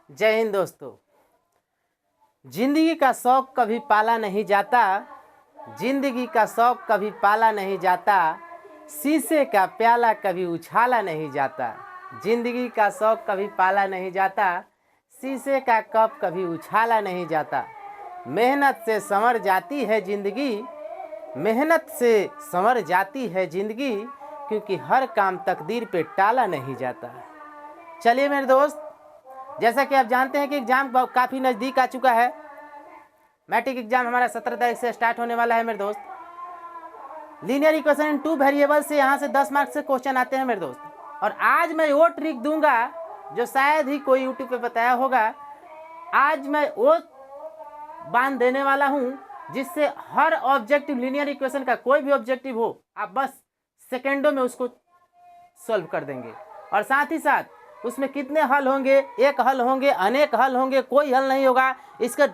जय हिंद दोस्तों। जिंदगी का शौक कभी पाला नहीं जाता, जिंदगी का शौक कभी पाला नहीं जाता, शीशे का प्याला कभी उछाला नहीं जाता। जिंदगी का शौक कभी पाला नहीं जाता, शीशे का कप कभी उछाला नहीं जाता। मेहनत से संवर जाती है जिंदगी, मेहनत से संवर जाती है जिंदगी, क्योंकि हर काम तकदीर पे टाला नहीं जाता। चलिए मेरे दोस्त, जैसा कि आप जानते हैं कि एग्ज़ाम काफ़ी नज़दीक आ चुका है। मैट्रिक एग्ज़ाम हमारा 17 तारीख से स्टार्ट होने वाला है मेरे दोस्त। लीनियर इक्वेशन इन 2 वेरिएबल से यहाँ से 10 मार्क्स से क्वेश्चन आते हैं मेरे दोस्त। और आज मैं वो ट्रिक दूंगा जो शायद ही कोई यूट्यूब पे बताया होगा। आज मैं वो बांध देने वाला हूँ जिससे हर ऑब्जेक्टिव, लीनियर इक्वेशन का कोई भी ऑब्जेक्टिव हो, आप बस सेकेंडों में उसको सॉल्व कर देंगे। और साथ ही साथ उसमें कितने हल होंगे, एक हल होंगे, अनेक हल होंगे, कोई हल नहीं होगा। इसका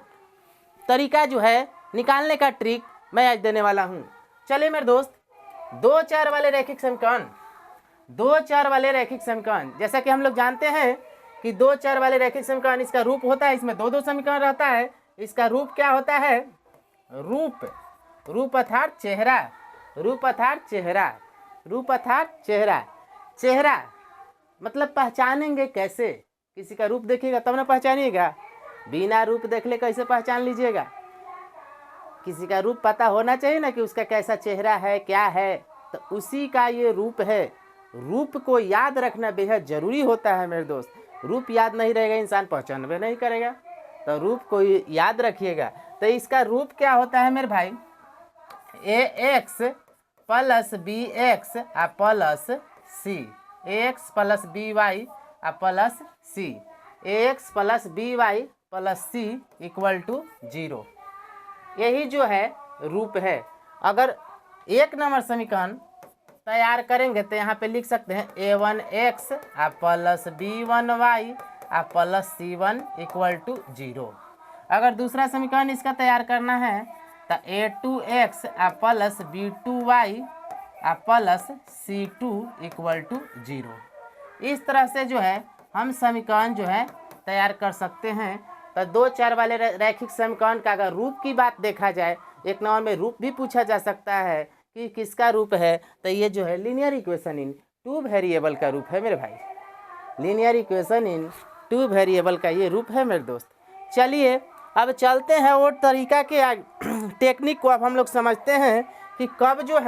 तरीका जो है निकालने का ट्रिक मैं आज देने वाला हूँ। चलिए मेरे दोस्त, 2-4 वाले रैखिक समीकरण, 2-4 वाले रैखिक समीकरण, जैसा कि हम लोग जानते हैं कि 2-4 वाले रैखिक समीकरण इसका रूप होता है, इसमें 2-2 समीकरण रहता है। इसका रूप क्या होता है? रूप अर्थात चेहरा, रूप अर्थात चेहरा, रूप अर्थात चेहरा। चेहरा मतलब पहचानेंगे कैसे? किसी का रूप देखिएगा तब ना पहचानिएगा, बिना रूप देख ले कैसे पहचान लीजिएगा? किसी का रूप पता होना चाहिए ना कि उसका कैसा चेहरा है, क्या है। तो उसी का ये रूप है। रूप को याद रखना बेहद ज़रूरी होता है मेरे दोस्त। रूप याद नहीं रहेगा इंसान पहचान भी नहीं करेगा, तो रूप को याद रखिएगा। तो इसका रूप क्या होता है मेरे भाई? ax plus bx plus c, ax plus by plus c, ax plus by plus c equal to 0। यही जो है रूप है। अगर 1 नंबर समीकरण तैयार करेंगे तो यहाँ पे लिख सकते हैं a1x plus b1y plus c1 equal to 0। अगर दूसरा समीकरण इसका तैयार करना है तो a2x plus b2y plus c2 equal to 0। इस तरह से जो है हम समीकरण जो है तैयार कर सकते हैं। तो 2-4 वाले रैखिक समीकरण का अगर रूप की बात देखा जाए, 1 नंबर में रूप भी पूछा जा सकता है कि किसका रूप है, तो ये जो है लीनियर इक्वेशन इन 2 वेरिएबल का रूप है मेरे भाई। लीनियर इक्वेशन इन 2 वेरिएबल का ये रूप है मेरे दोस्त। चलिए अब चलते हैं वो तरीका के टेक्निक को। अब हम लोग समझते हैं कि कब जो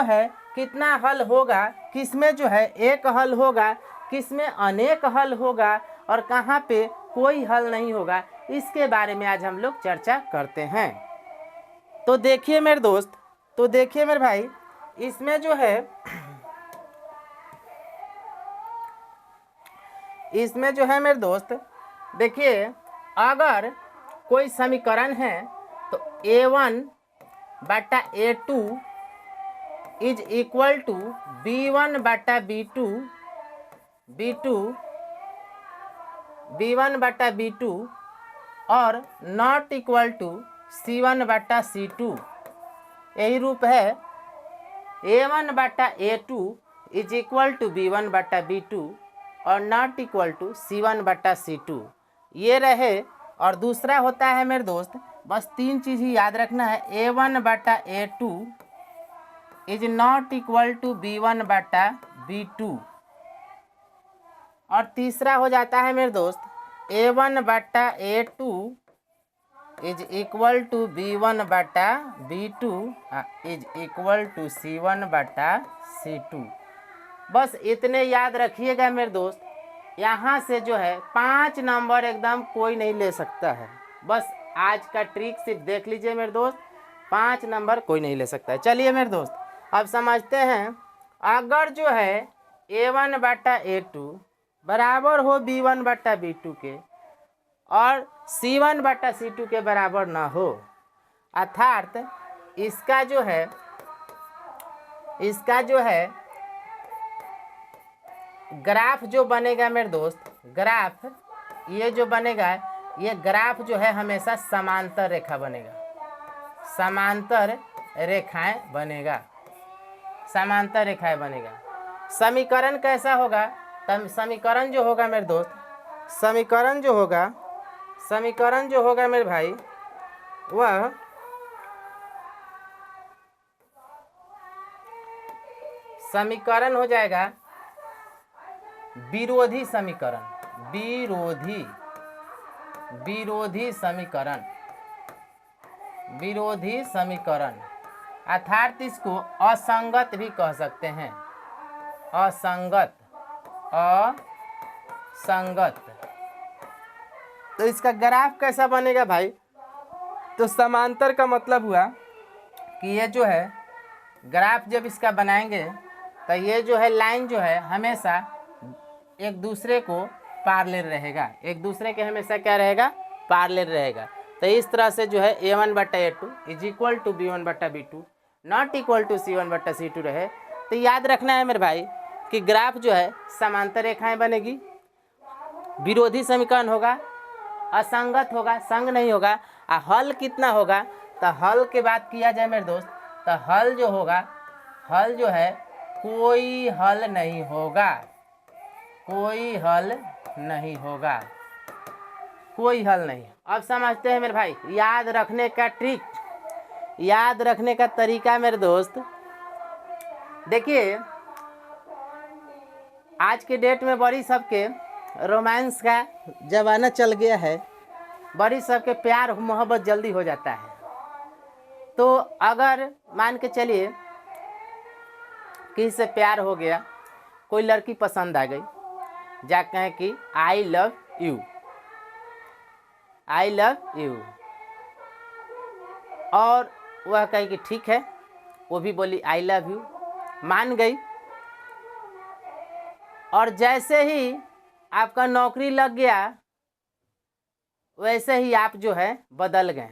है कितना हल होगा, किसमें जो है एक हल होगा, किसमें अनेक हल होगा और कहाँ पे कोई हल नहीं होगा। इसके बारे में आज हम लोग चर्चा करते हैं। तो देखिए मेरे दोस्त, तो देखिए मेरे भाई, इसमें जो है मेरे दोस्त, देखिए अगर कोई समीकरण है तो a1 बटा a2 is equal to b1 बटा b1 बटा b2 और नॉट इक्वल टू c1 बटा c2। यही रूप है। a1 बटा a2 is equal to b1 बटा b2 और नॉट इक्वल टू c1 बटा c2। ये रहे। और दूसरा होता है मेरे दोस्त, बस 3 चीज़ ही याद रखना है। a1 बटा a2 is not equal to b1 बटा b2। और तीसरा हो जाता है मेरे दोस्त a1 बटा a2 is equal to b1 बटा b2 is equal to c1 बटा c2। बस इतने याद रखिएगा मेरे दोस्त। यहाँ से जो है 5 नंबर एकदम कोई नहीं ले सकता है। बस आज का ट्रिक सिर्फ देख लीजिए मेरे दोस्त, 5 नंबर कोई नहीं ले सकता है। चलिए मेरे दोस्त, अब समझते हैं। अगर जो है a1 बटा a2 बराबर हो b1 बटा b2 के और c1 बटा c2 के बराबर ना हो, अर्थात इसका जो है ग्राफ जो बनेगा मेरे दोस्त, ग्राफ ये जो बनेगा, ये ग्राफ जो है हमेशा समांतर रेखा बनेगा, समांतर रेखाएं बनेगा, समांतर रेखाएं बनेगा। समीकरण कैसा होगा? तब समीकरण जो होगा मेरे दोस्त, समीकरण जो होगा मेरे भाई वह समीकरण हो जाएगा विरोधी समीकरण। विरोधी समीकरण अर्थात इसको असंगत भी कह सकते हैं। असंगत तो इसका ग्राफ कैसा बनेगा भाई? तो समांतर का मतलब हुआ कि ये जो है ग्राफ जब इसका बनाएंगे तो ये जो है लाइन जो है हमेशा एक दूसरे को पैरेलल रहेगा, एक दूसरे के हमेशा क्या रहेगा? पैरेलल रहेगा। तो इस तरह से जो है a1/a2 is equal to b1/b2 not equal to c1/c2 रहे। तो याद रखना है मेरे भाई कि ग्राफ जो है समांतर रेखाएं बनेगी, विरोधी समीकरण होगा, असंगत होगा, संग नहीं होगा। और हल कितना होगा? तो हल के बात किया जाए मेरे दोस्त तो हल जो होगा, हल जो है कोई हल नहीं होगा, कोई हल नहीं होगा, कोई हल नहीं। अब समझते हैं मेरे भाई याद रखने का ट्रिक, याद रखने का तरीका मेरे दोस्त। देखिए आज के डेट में बड़ी सबके रोमांस का ज़माना चल गया है, बड़ी सबके प्यार मोहब्बत जल्दी हो जाता है। तो अगर मान के चलिए किसी से प्यार हो गया, कोई लड़की पसंद आ गई, जा कहें कि I love you, I love you, और वह कहे कि ठीक है, वो भी बोली आई लव यू, मान गई। और जैसे ही आपका नौकरी लग गया वैसे ही आप जो है बदल गए।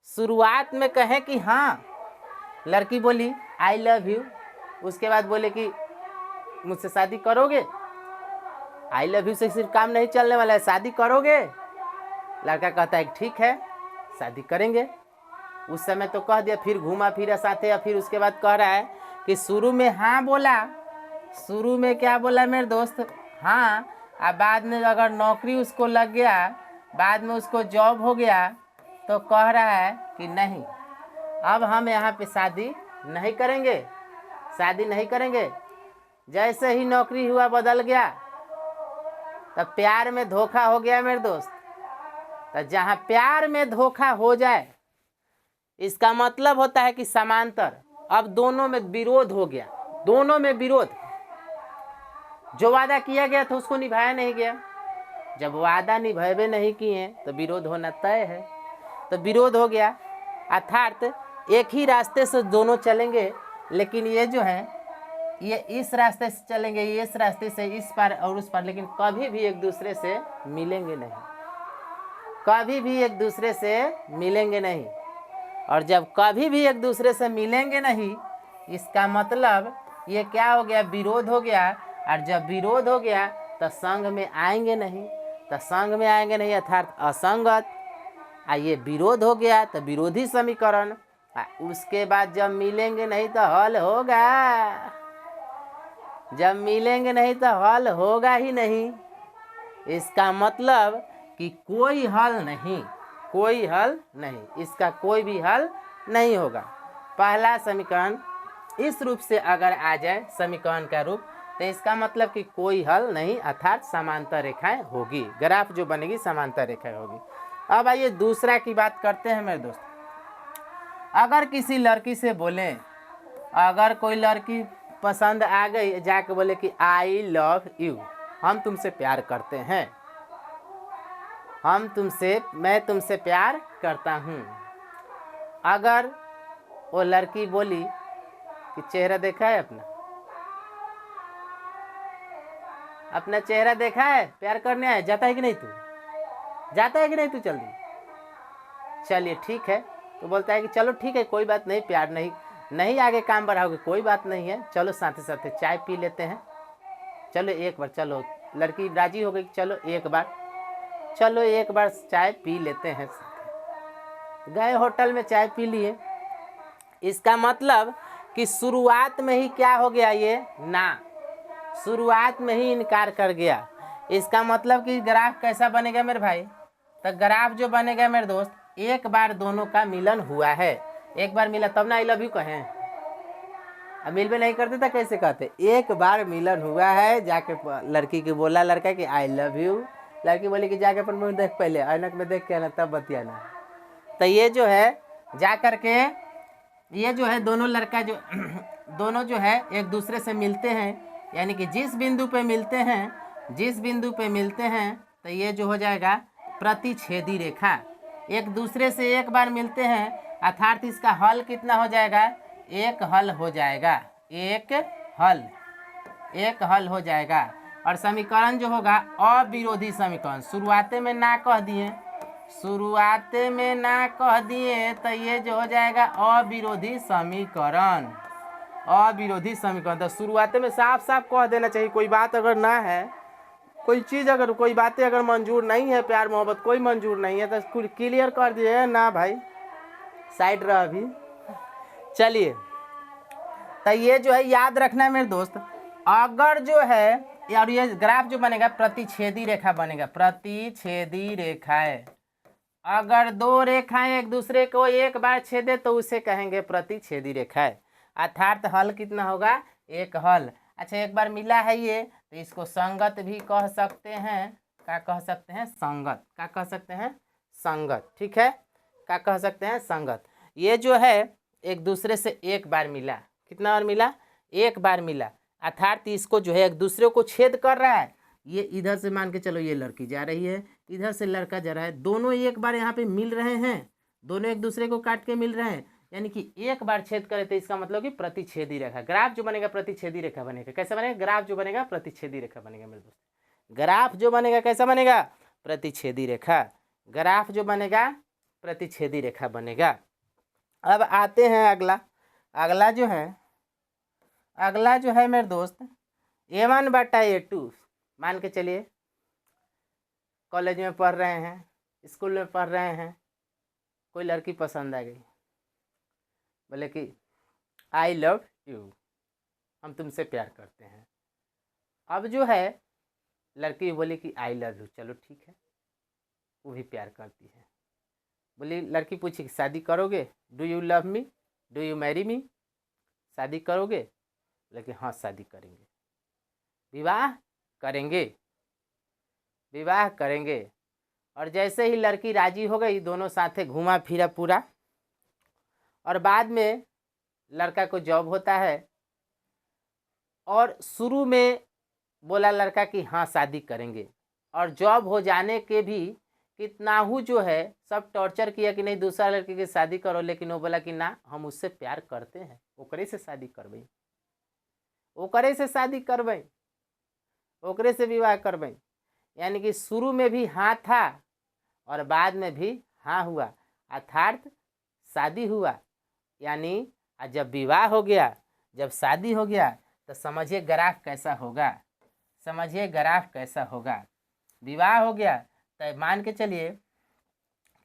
शुरुआत में कहें कि हाँ, लड़की बोली आई लव यू, उसके बाद बोले कि मुझसे शादी करोगे? आई लव यू से सिर्फ काम नहीं चलने वाला है, शादी करोगे? लड़का कहता है ठीक है शादी करेंगे। उस समय तो कह दिया, फिर घूमा फिरा साथे, या फिर उसके बाद कह रहा है कि शुरू में हाँ बोला, शुरू में क्या बोला मेरे दोस्त? हाँ। अब बाद में अगर नौकरी उसको लग गया, बाद में उसको जॉब हो गया, तो कह रहा है कि नहीं, अब हम यहाँ पे शादी नहीं करेंगे, शादी नहीं करेंगे। जैसे ही नौकरी हुआ बदल गया, तब प्यार में धोखा हो गया मेरे दोस्त। तो जहाँ प्यार में धोखा हो जाए इसका मतलब होता है कि समांतर। अब दोनों में विरोध हो गया, दोनों में विरोध। जो वादा किया गया था उसको निभाया नहीं गया, जब वादा निभावे नहीं किए तो विरोध होना तय है। तो विरोध हो गया, अर्थात एक ही रास्ते से दोनों चलेंगे, लेकिन ये जो है ये इस रास्ते से चलेंगे, ये इस रास्ते से इस पार और उस पार, लेकिन कभी भी एक दूसरे से मिलेंगे नहीं, कभी भी एक दूसरे से मिलेंगे नहीं। और जब कभी भी एक दूसरे से मिलेंगे नहीं, इसका मतलब ये क्या हो गया? विरोध हो गया। और जब विरोध हो गया तो संग में आएंगे नहीं, तो संग में आएंगे नहीं अर्थात असंगत। ये विरोध हो गया तो विरोधी समीकरण। उसके बाद जब मिलेंगे नहीं तो हल होगा, जब मिलेंगे नहीं तो हल होगा ही नहीं। इसका मतलब कि कोई हल नहीं, कोई हल नहीं, इसका कोई भी हल नहीं होगा। पहला समीकरण इस रूप से अगर आ जाए समीकरण का रूप, तो इसका मतलब कि कोई हल नहीं, अर्थात समांतर रेखाएं होगी, ग्राफ जो बनेगी समांतर रेखाएं होगी। अब आइए दूसरा की बात करते हैं मेरे दोस्त। अगर किसी लड़की से बोले, अगर कोई लड़की पसंद आ गई, जाके बोले कि आई लव यू, हम तुमसे प्यार करते हैं, मैं तुमसे प्यार करता हूँ। अगर वो लड़की बोली कि चेहरा देखा है अपना चेहरा देखा है, प्यार करने आए, जाता है कि नहीं तू, जाता है कि नहीं तू जल्दी? चलिए ठीक है, तो बोलता है कि चलो ठीक है, कोई बात नहीं, प्यार नहीं आगे काम बढ़ाओगे, कोई बात नहीं है, चलो साथ साथ चाय पी लेते हैं, चलो एक बार, चलो लड़की राजी हो गई, चलो एक बार चाय पी लेते हैं। गए होटल में चाय पी लिए। इसका मतलब कि शुरुआत में ही क्या हो गया, ये ना, शुरुआत में ही इनकार कर गया इसका मतलब कि ग्राफ कैसा बनेगा मेरे भाई? तो ग्राफ जो बनेगा मेरे दोस्त, एक बार दोनों का मिलन हुआ है, एक बार मिला तब ना आई लव यू कहें। अब मिल भी नहीं करते तो कैसे कहते? एक बार मिलन हुआ है, जाके लड़की की बोला लड़का कि आई लव यू, लड़की बोली कि जाके अपन मुँह देख, पहले ऐनक में देख के आना तब बतियाना। तो ये जो है जा करके ये जो है दोनों लड़का जो दोनों जो है एक दूसरे से मिलते हैं, यानी कि जिस बिंदु पे मिलते हैं तो ये जो हो जाएगा प्रतिच्छेदी रेखा। एक दूसरे से एक बार मिलते हैं अर्थात इसका हल कितना हो जाएगा? एक हल हो जाएगा, एक हल हो जाएगा। और समीकरण जो होगा अविरोधी समीकरण, शुरुआते में ना कह दिए तो ये जो हो जाएगा अविरोधी समीकरण। तो शुरुआते में साफ साफ कह देना चाहिए। कोई बात अगर ना है, कोई चीज़ अगर, कोई बातें अगर मंजूर नहीं है, प्यार मोहब्बत कोई मंजूर नहीं है, तो क्लियर कर दिए ना भाई, साइड रह अभी। चलिए, तो ये जो है याद रखना है मेरे दोस्त, अगर जो है और ये ग्राफ जो बनेगा प्रतिच्छेदी रेखा बनेगा, प्रतिच्छेदी रेखाएं। अगर दो रेखाएं एक दूसरे को एक बार छेदे तो उसे कहेंगे प्रतिच्छेदी रेखाएं, अर्थात हल कितना होगा? एक हल। अच्छा, एक बार मिला है ये तो इसको संगत भी कह सकते हैं। क्या कह सकते हैं? संगत। क्या कह सकते हैं? संगत। ठीक है, क्या कह सकते हैं? संगत। ये जो है एक दूसरे से एक बार मिला, कितना बार मिला? एक बार मिला, अर्थात इसको जो है एक दूसरे को छेद कर रहा है। ये इधर से मान के चलो ये लड़की जा रही है, इधर से लड़का जा रहा है, दोनों एक बार यहाँ पे मिल रहे हैं, दोनों एक दूसरे को काट के मिल रहे हैं, यानी कि एक बार छेद करे तो इसका मतलब कि प्रतिच्छेदी रेखा। ग्राफ जो बनेगा प्रतिच्छेदी रेखा बनेगा। कैसा बनेगा? ग्राफ जो बनेगा प्रतिच्छेदी रेखा बनेगा मेरे दोस्त। ग्राफ जो बनेगा कैसा बनेगा? प्रतिच्छेदी रेखा। ग्राफ जो बनेगा प्रतिच्छेदी रेखा बनेगा। अब आते हैं अगला जो है मेरे दोस्त A1/A2। मान के चलिए कॉलेज में पढ़ रहे हैं, स्कूल में पढ़ रहे हैं, कोई लड़की पसंद आ गई, बोले कि आई लव यू, हम तुमसे प्यार करते हैं। अब जो है लड़की बोली कि आई लव यू, चलो ठीक है, वो भी प्यार करती है। बोली, लड़की पूछी कि शादी करोगे? Do you love me? Do you marry me? शादी करोगे? बोले हाँ शादी करेंगे, विवाह करेंगे। और जैसे ही लड़की राजी हो गई, दोनों साथे घूमा फिरा पूरा, और बाद में लड़का को जॉब होता है, और शुरू में बोला लड़का कि हाँ शादी करेंगे, और जॉब हो जाने के भी कितना हूँ जो है सब टॉर्चर किया कि नहीं दूसरा लड़के की शादी करो, लेकिन वो बोला कि ना हम उससे प्यार करते हैं, ओकरे से शादी करबई, ओकरे से विवाह करबई। यानी कि शुरू में भी हाँ था और बाद में भी हाँ हुआ, अर्थात शादी हुआ। यानी जब विवाह हो गया, जब शादी हो गया, तो समझिए ग्राफ कैसा होगा। विवाह हो गया तो मान के चलिए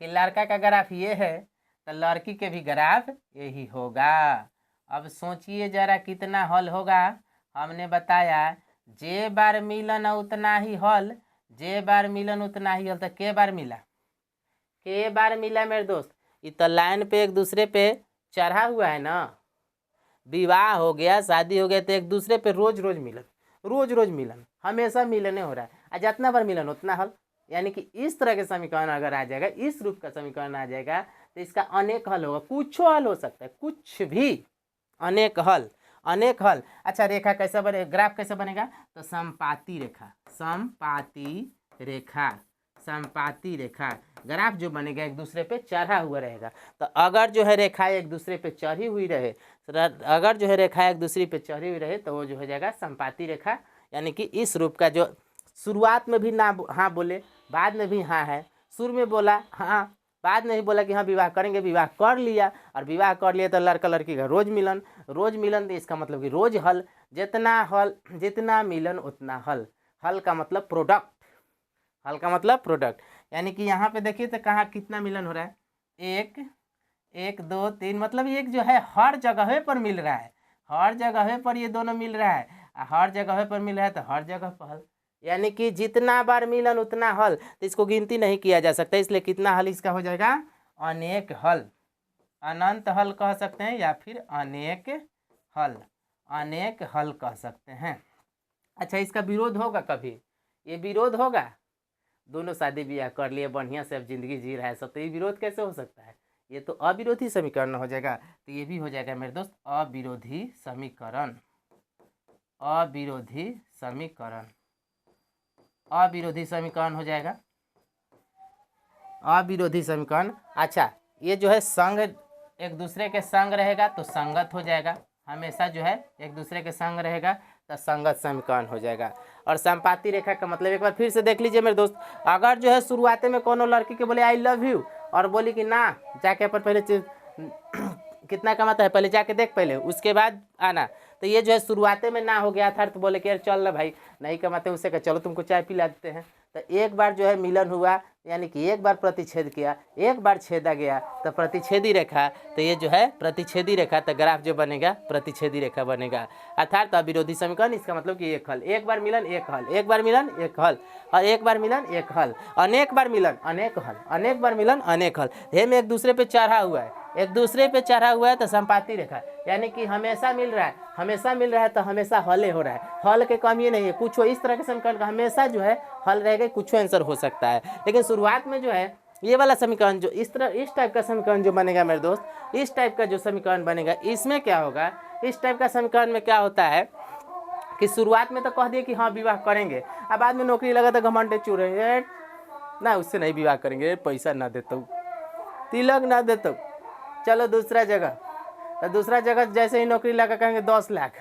कि लड़का का ग्राफ ये है तो लड़की के भी ग्राफ यही होगा। अब सोचिए जरा कितना हल होगा। हमने बताया जे बार मिलन उतना ही हल, तो के बार मिला मेरे दोस्त? ये तो लाइन पे एक दूसरे पे चढ़ा हुआ है ना। विवाह हो गया, शादी हो गया, तो एक दूसरे पे रोज रोज मिलन, हमेशा मिलने हो रहा है, जितना बार मिलन उतना हल। यानी कि इस तरह के समीकरण अगर आ जाएगा, इस रूप का समीकरण आ जाएगा, तो इसका अनेक हल होगा। कुछ हल हो सकता है, कुछ भी, अनेक हल। अच्छा, रेखा कैसा बने, ग्राफ कैसा बनेगा? तो समपाती रेखा ग्राफ जो बनेगा एक दूसरे पे चढ़ा हुआ रहेगा। तो अगर जो है रेखा एक दूसरे पे चढ़ी हुई रहे, तो वो जो हो जाएगा समपाती रेखा। यानी कि इस रूप का, जो शुरुआत में भी ना हाँ बोले, बाद में भी हाँ है, शुरू में बोला हाँ, बाद में ही बोला कि हाँ विवाह करेंगे, विवाह कर लिया, और विवाह कर लिया तो लड़का लड़की का रोज मिलन, तो इसका मतलब कि रोज हल। जितना मिलन उतना हल। हल का मतलब प्रोडक्ट। यानी कि यहाँ पे देखिए तो कहाँ कितना मिलन हो रहा है? 1 2 3, मतलब एक जो है हर जगह पर मिल रहा है, हर जगह पर ये दोनों मिल रहा है, हर जगह पर मिल रहा है तो हर जगह पर हल। यानी कि जितना बार मिलन उतना हल, तो इसको गिनती नहीं किया जा सकता, इसलिए कितना हल इसका हो जाएगा, अनेक हल। अनंत हल कह सकते हैं या फिर अनेक हल, अनेक हल कह सकते हैं। अच्छा, इसका विरोध होगा कभी? ये विरोध होगा? दोनों शादी ब्याह कर लिए, बढ़िया से अब जिंदगी जी रहा है सब, तो ये विरोध कैसे हो सकता है? ये तो अविरोधी समीकरण हो जाएगा। तो ये भी हो जाएगा मेरे दोस्त अविरोधी समीकरण, अविरोधी समीकरण, अविरोधी समीकरण हो जाएगा, अविरोधी समीकरण। अच्छा, ये जो है संग, एक दूसरे के संग रहेगा तो संगत हो जाएगा, हमेशा जो है एक दूसरे के संग रहेगा तो संगत समीकरण हो जाएगा। और संपाती रेखा का मतलब एक बार फिर से देख लीजिए मेरे दोस्त, अगर जो है शुरुआत में कोनो लड़की के बोले आई लव यू और बोली कि ना, जाके अपन पहले कितना कमाता है पहले जाके देख पहले, उसके बाद आना, तो ये जो है शुरुआते में ना हो गया था, तो बोले कि यार चल ना भाई, नहीं कमाते, उससे कहा चलो तुमको चाय पिला देते हैं। तो एक बार जो है मिलन हुआ, यानी कि एक बार प्रतिच्छेद किया, एक बार छेदा गया, तो प्रतिच्छेदी रेखा, तो ये जो है प्रतिच्छेदी रेखा, तो ग्राफ जो बनेगा प्रतिच्छेदी रेखा बनेगा, अर्थात अविरोधी समीकरण। इसका मतलब कि एक हल, एक बार मिलन एक हल, एक बार मिलन एक हल, और एक बार मिलन एक हल, अनेक बार मिलन अनेक हल, अनेक बार मिलन अनेक हल। हे में एक दूसरे पे चढ़ा हुआ है, एक दूसरे पे चढ़ा हुआ है तो संपाती रेखा, यानी कि हमेशा मिल रहा है, हमेशा मिल रहा है तो हमेशा हल हो रहा है, हल के कमी नहीं है, कुछ इस तरह के समीकरण का हमेशा जो है हल रहेगा, कुछ आंसर हो सकता है। लेकिन शुरुआत में जो है ये वाला समीकरण जो इस तरह, इस टाइप का समीकरण जो बनेगा मेरे दोस्त, इस टाइप का जो समीकरण बनेगा, इसमें क्या होगा, इस टाइप का समीकरण में क्या होता है कि शुरुआत में तो कह दिए कि हाँ विवाह करेंगे, अब बाद में नौकरी लगा तो घमंडे चूरे ना, उससे नहीं विवाह करेंगे, पैसा ना देता हूँ, तिलक ना देता हूँ, चलो दूसरा जगह, तो दूसरा जगह जैसे ही नौकरी लगा करेंगे 10 लाख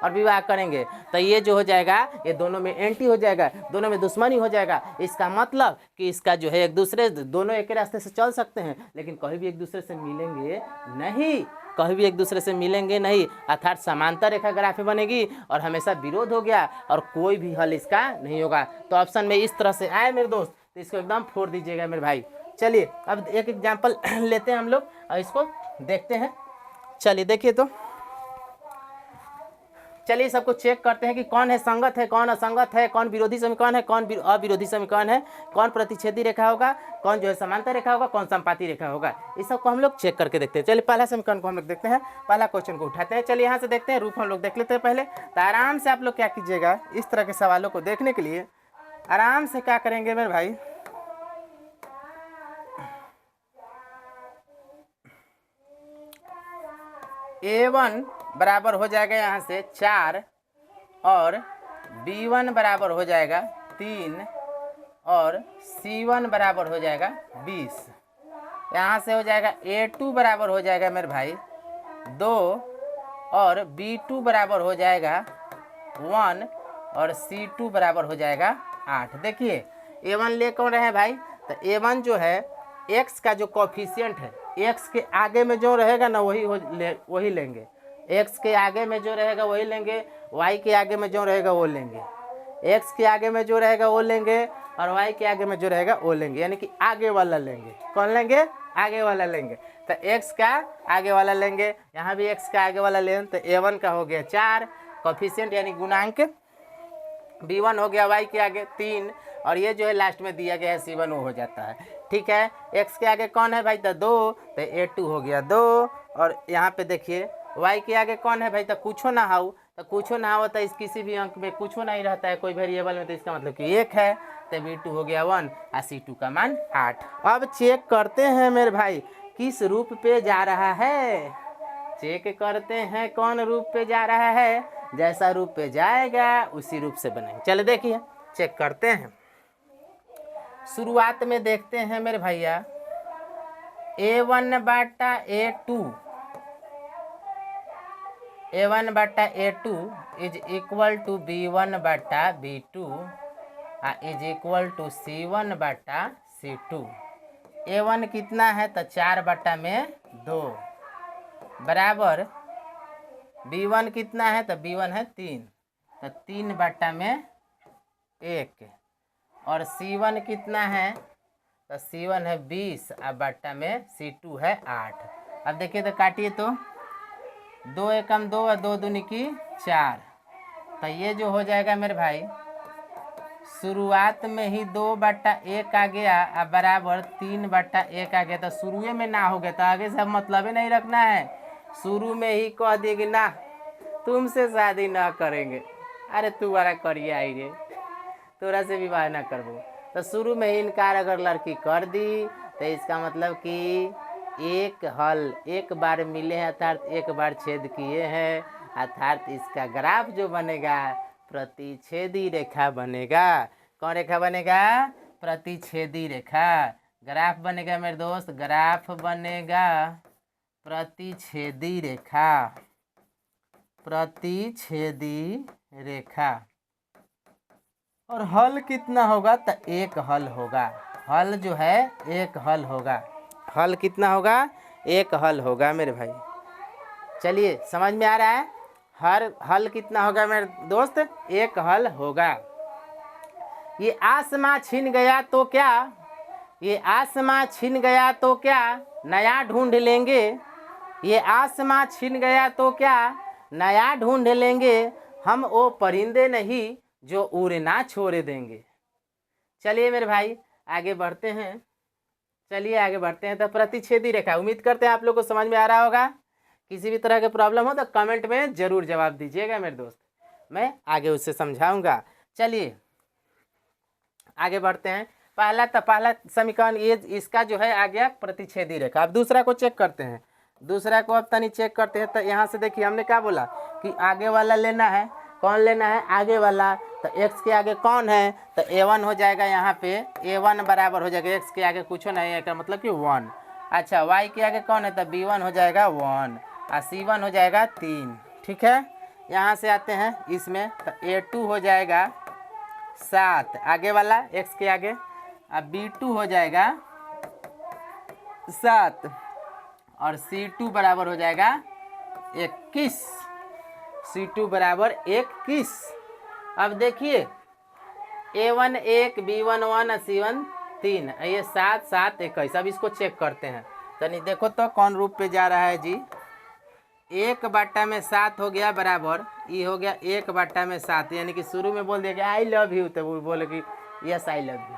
और विवाह करेंगे, तो ये जो हो जाएगा, ये दोनों में एंटी हो जाएगा, दोनों में दुश्मनी हो जाएगा। इसका मतलब कि इसका जो है एक दूसरे, दोनों एक ही रास्ते से चल सकते हैं लेकिन कभी भी एक दूसरे से मिलेंगे नहीं, कभी भी एक दूसरे से मिलेंगे नहीं, अर्थात समांतर रेखा ग्राफ बनेगी और हमेशा विरोध हो गया और कोई भी हल इसका नहीं होगा। तो ऑप्शन में इस तरह से आए मेरे दोस्त, तो इसको एकदम फोड़ दीजिएगा मेरे भाई। चलिए अब एक एग्जाम्पल लेते हैं हम लोग और इसको देखते हैं। चलिए देखिए, तो चलिए सबको चेक करते हैं कि कौन है संगत है, कौन असंगत है, कौन विरोधी समीकरण है, कौन अविरोधी समीकरण है, कौन प्रतिच्छेदी रेखा होगा, कौन जो है समांतर रेखा होगा, कौन संपाती रेखा होगा, इस सबको हम लोग चेक करके देखते हैं। चलिए पहला समीकरण को हम लोग देखते हैं, पहला क्वेश्चन को उठाते हैं। चलिए यहाँ से देखते हैं, रूप हम लोग देख लेते हैं पहले। तो आराम से आप लोग क्या कीजिएगा, इस तरह के सवालों को देखने के लिए आराम से क्या करेंगे मेरे भाई, A1 बराबर हो जाएगा यहाँ से 4 और B1 बराबर हो जाएगा 3 और C1 बराबर हो जाएगा 20। यहाँ से हो जाएगा A2 बराबर हो जाएगा मेरे भाई 2 और B2 बराबर हो जाएगा 1 और C2 बराबर हो जाएगा 8। देखिए A1 ले कौन रहे हैं भाई, तो A1 जो है x का जो कोफिशिएंट है, x के आगे में जो रहेगा ना वही लेंगे, x के आगे में जो रहेगा वही लेंगे, y के आगे में जो रहेगा वो लेंगे, x के आगे में जो रहेगा वो लेंगे और y के आगे में जो रहेगा वो लेंगे, यानी कि आगे वाला लेंगे। कौन लेंगे, आगे वाला लेंगे। तो x का आगे वाला लेंगे, यहाँ भी x का आगे वाला लेंगे, तो A1 का हो गया 4 कोफिशिएंट यानी गुणांक, B1 हो गया y के आगे 3 और ये जो है लास्ट में दिया गया है C1 वो हो जाता है। ठीक है, x के आगे कौन है भाई, तो 2, तो A2 हो गया 2 और यहाँ पे देखिए y के आगे कौन है भाई, तो कुछो ना हो, तो कुछो ना हो तो इस किसी भी अंक में कुछो नहीं रहता है कोई वेरिएबल में, तो इसका मतलब कि 1 है, तो B2 हो गया 1 और C2 का मान 8। अब चेक करते हैं मेरे भाई किस रूप पे जा रहा है, चेक करते हैं कौन रूप पे जा रहा है, जैसा रूप पे जाएगा उसी रूप से बनेंगे। चलो देखिए चेक करते हैं। शुरुआत में देखते हैं मेरे भैया A1 बटा A2, A1 बटा A2 is equal to B1 बटा B2 is equal to C1 बटा C2। A1 कितना है, तो 4 बटा में 2 बराबर B1 कितना है, तो B1 है 3, तो 3 बटा में 1 और C1 कितना है, तो C1 है 20 और बटा में C2 है 8। अब देखिए तो काटिए, तो 2 एकम 2 और 2 दूनी की 4, तो ये जो हो जाएगा मेरे भाई शुरुआत में ही 2/1 आ गया अब बराबर 3/1 आ गया, तो शुरू में ना हो गया तो आगे से मतलब ही नहीं रखना है। शुरू में ही कह दिए कि ना तुमसे शादी ना करेंगे, अरे तू वाला करिए आई रे, तोरा से विवाह ना करबो। तो शुरू में ही इनकार अगर लड़की कर दी तो इसका मतलब कि एक हल एक बार मिले हैं अर्थात एक बार छेद किए हैं, अर्थात इसका ग्राफ जो बनेगा प्रतिच्छेदी रेखा बनेगा। कौन रेखा बनेगा? प्रतिच्छेदी रेखा। ग्राफ बनेगा मेरे दोस्त, ग्राफ बनेगा प्रतिच्छेदी रेखा, प्रतिच्छेदी रेखा। और हल कितना होगा? तो एक हल होगा। हल जो है एक हल होगा। हल कितना होगा? एक हल होगा मेरे भाई। चलिए समझ में आ रहा है? हर हल कितना होगा मेरे दोस्त? एक हल होगा। ये आसमां छिन गया तो क्या, ये आसमां छिन गया तो क्या नया ढूंढ लेंगे, ये आसमां छिन गया तो क्या नया ढूंढ लेंगे, हम वो परिंदे नहीं जो उड़ना छोड़ देंगे। चलिए मेरे भाई आगे बढ़ते हैं, चलिए आगे बढ़ते हैं। तो प्रतिच्छेदी रेखा, उम्मीद करते हैं आप लोग को समझ में आ रहा होगा। किसी भी तरह के प्रॉब्लम हो तो कमेंट में ज़रूर जवाब दीजिएगा मेरे दोस्त, मैं आगे उससे समझाऊंगा। चलिए आगे बढ़ते हैं। पहला समीकरण ये इसका जो है आ गया प्रतिच्छेदी रेखा। अब दूसरा को चेक करते हैं। दूसरा को अब तनी चेक करते हैं। तो यहाँ से देखिए हमने क्या बोला कि आगे वाला लेना है। कौन लेना है? आगे वाला। तो x के आगे कौन है? तो a1 हो जाएगा। यहाँ पे a1 बराबर हो जाएगा x के आगे कुछ नहीं है, मतलब कि 1। अच्छा y के आगे कौन है? तो b1 हो जाएगा 1 और c1 हो जाएगा 3। ठीक है, यहाँ से आते हैं इसमें। तो a2 हो जाएगा 7 आगे वाला x के आगे, अब b2 हो जाएगा 7 और c2 बराबर हो जाएगा 21। c2 बराबर 21। अब देखिए a1 1, b1 1 और c1 3, ये 7 7 21। अब इसको चेक करते हैं। तनी देखो तो कौन रूप पे जा रहा है जी। 1/7 हो गया बराबर, ये हो गया 1/7, यानी कि शुरू में बोल दिया कि आई लव यू, तो वो बोले कि yes I love you,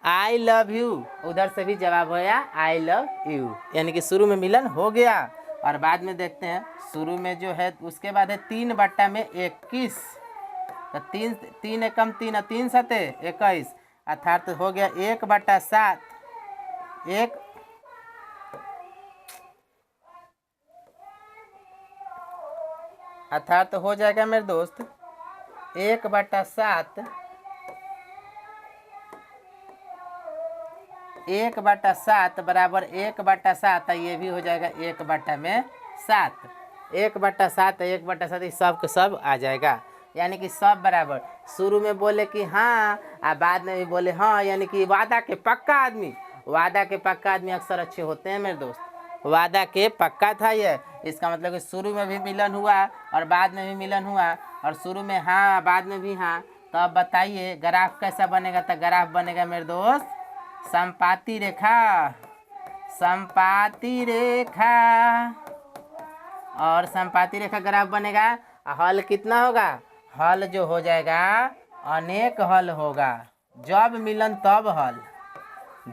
I love you. उधर से भी जवाब होया आई लव यू, यानी कि शुरू में मिलन हो गया। और बाद में देखते हैं शुरू में जो है उसके बाद है 3/21। तो 3 एकम 3 और 3 सते 21, अर्थात हो गया 1/7। अर्थात हो जाएगा मेरे दोस्त 1/7, 1/7 बराबर 1/7। ये भी हो जाएगा 1/7, 1/7 1/7, सब के सब आ जाएगा। यानी कि सब बराबर। शुरू में बोले कि हाँ और बाद में भी बोले हाँ, यानी कि वादा के पक्का आदमी। वादा के पक्का आदमी अक्सर अच्छे होते हैं मेरे दोस्त। वादा के पक्का था ये, इसका मतलब कि शुरू में भी मिलन हुआ और बाद में भी मिलन हुआ, और शुरू में हाँ बाद में भी हाँ। तो अब बताइए ग्राफ कैसा बनेगा? तो ग्राफ बनेगा मेरे दोस्त समपाती रेखा, समपाती रेखा। और समपाती रेखा ग्राफ बनेगा। हल कितना होगा? हल जो हो जाएगा अनेक हल होगा। जब मिलन तब हल,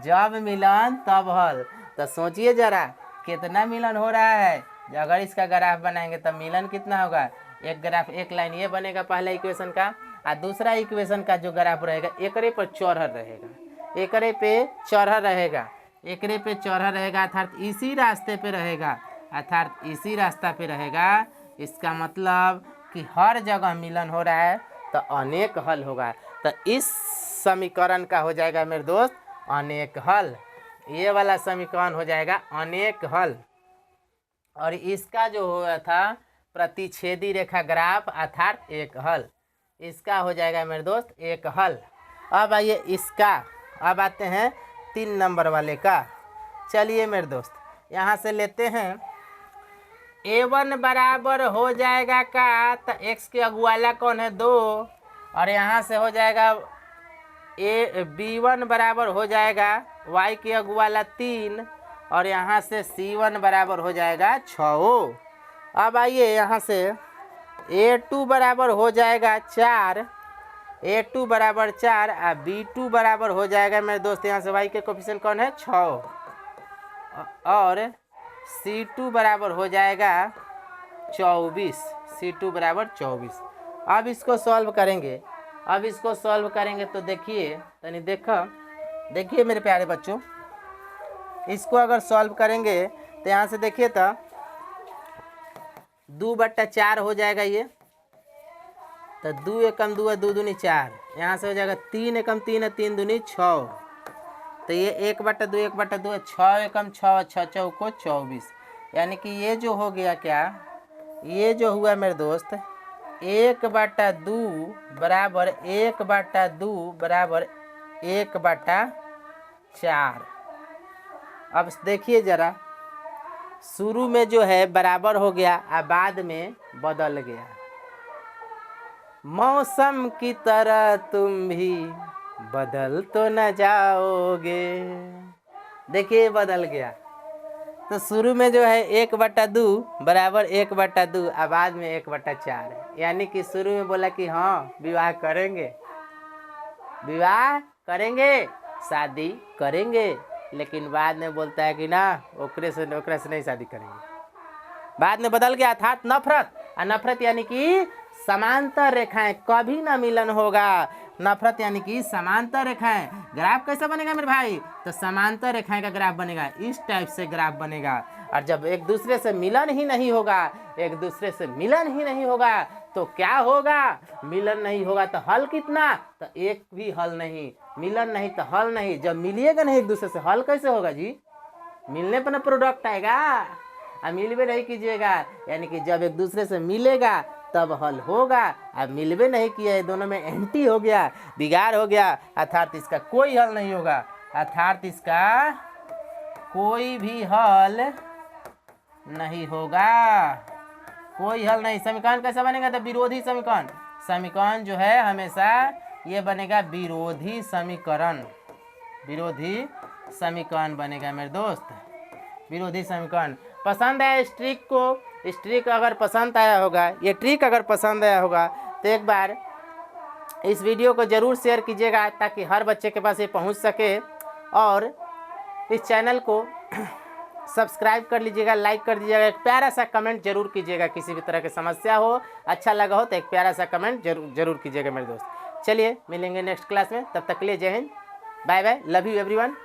जब मिलन तब हल। तो सोचिए जरा कितना मिलन हो रहा है। अगर इसका ग्राफ बनाएंगे तो मिलन कितना होगा? एक ग्राफ एक लाइन ये बनेगा पहला इक्वेशन का, और दूसरा इक्वेशन का जो ग्राफ रहेगा एकरे पर चौरह रहेगा, एकरे पे चौरह रहेगा, एकरे पे चौरह रहेगा, अर्थात इसी रास्ते पे रहेगा, अर्थात इसी रास्ता पे रहेगा। इसका मतलब कि हर जगह मिलन हो रहा है तो अनेक हल होगा। तो इस समीकरण का हो जाएगा मेरे दोस्त अनेक हल। ये वाला समीकरण हो जाएगा अनेक हल। और इसका जो हुआ था प्रतिच्छेदी रेखा ग्राफ अर्थात एक हल, इसका हो जाएगा मेरे दोस्त एक हल। अब आइए इसका, अब आते हैं 3 नंबर वाले का। चलिए मेरे दोस्त यहाँ से लेते हैं। a1 बराबर हो जाएगा का? तो x के अगुवाला कौन है? 2, और यहाँ से हो जाएगा b1 बराबर हो जाएगा y के अगुवाला 3, और यहाँ से c1 बराबर हो जाएगा 6। अब आइए यहाँ से A2 बराबर हो जाएगा 4, A2 बराबर 4 और B2 बराबर हो जाएगा मेरे दोस्त, यहाँ से y के कोफिशिएंट कौन है 6, और C2 बराबर हो जाएगा 24, C2 बराबर 24। अब इसको सॉल्व करेंगे, अब इसको सॉल्व करेंगे तो देखिए तनी देखिए मेरे प्यारे बच्चों, इसको अगर सॉल्व करेंगे तो यहाँ से देखिए तो 2/4 हो जाएगा ये, तो 2 एकम 2 है, 2 दूनी 4, यहाँ से हो जाएगा 3 एकम 3 है, 3 दूनी 6, तो ये 1/2 1/2 है, 6 एकम 6 6 चौको 24, यानी कि ये जो हो गया क्या, ये जो हुआ मेरे दोस्त 1/2 बराबर 1/2 बराबर 1/4। अब देखिए जरा, शुरू में जो है बराबर हो गया और बाद में बदल गया। मौसम की तरह तुम भी बदल तो न जाओगे, देखिए बदल गया। तो शुरू में जो है 1/2 बराबर 1/2 और बाद में 1/4 है, यानी कि शुरू में बोला कि हाँ विवाह करेंगे, विवाह करेंगे, शादी करेंगे, लेकिन बाद में बोलता है कि ना ओकरे से नहीं शादी करेंगे। बाद में बदल गया, अर्थात नफरत, और नफरत यानी कि समांतर रेखाएं, कभी ना मिलन होगा। नफरत यानी कि समांतर रेखाएं। ग्राफ कैसा बनेगा मेरे भाई, तो समांतर रेखाएं का ग्राफ बनेगा, इस टाइप से ग्राफ बनेगा। और जब एक दूसरे से मिलन ही नहीं होगा, एक दूसरे से मिलन ही नहीं होगा तो क्या होगा, मिलन नहीं होगा तो हल कितना, तो एक भी हल नहीं, मिलन नहीं तो हल नहीं। जब मिलिएगा नहीं एक दूसरे से, हल कैसे होगा जी, मिलने पर ना प्रोडक्ट आएगा, और मिलवे नहीं कीजिएगा, यानी कि जब एक दूसरे से मिलेगा तब हल होगा। अब मिलवे नहीं किया, दोनों में एंटी हो गया, बिगाड़ हो गया, अर्थात इसका कोई हल नहीं होगा, अर्थात इसका कोई भी हल नहीं होगा, कोई हल नहीं। समीकरण कैसा बनेगा, तो विरोधी समीकरण। समीकरण जो है हमेशा ये बनेगा विरोधी समीकरण, विरोधी समीकरण बनेगा मेरे दोस्त, विरोधी समीकरण। पसंद आया इस ट्रिक को, इस ट्रिक अगर पसंद आया होगा, ये ट्रिक अगर पसंद आया होगा तो एक बार इस वीडियो को ज़रूर शेयर कीजिएगा ताकि हर बच्चे के पास ये पहुंच सके, और इस चैनल को सब्सक्राइब कर लीजिएगा, लाइक कर दीजिएगा, एक प्यारा सा कमेंट जरूर कीजिएगा। किसी भी तरह की समस्या हो, अच्छा लगा हो तो एक प्यारा सा कमेंट जरूर कीजिएगा मेरे दोस्त। चलिए मिलेंगे नेक्स्ट क्लास में, तब तक के लिए जय Hind, bye bye, love you everyone.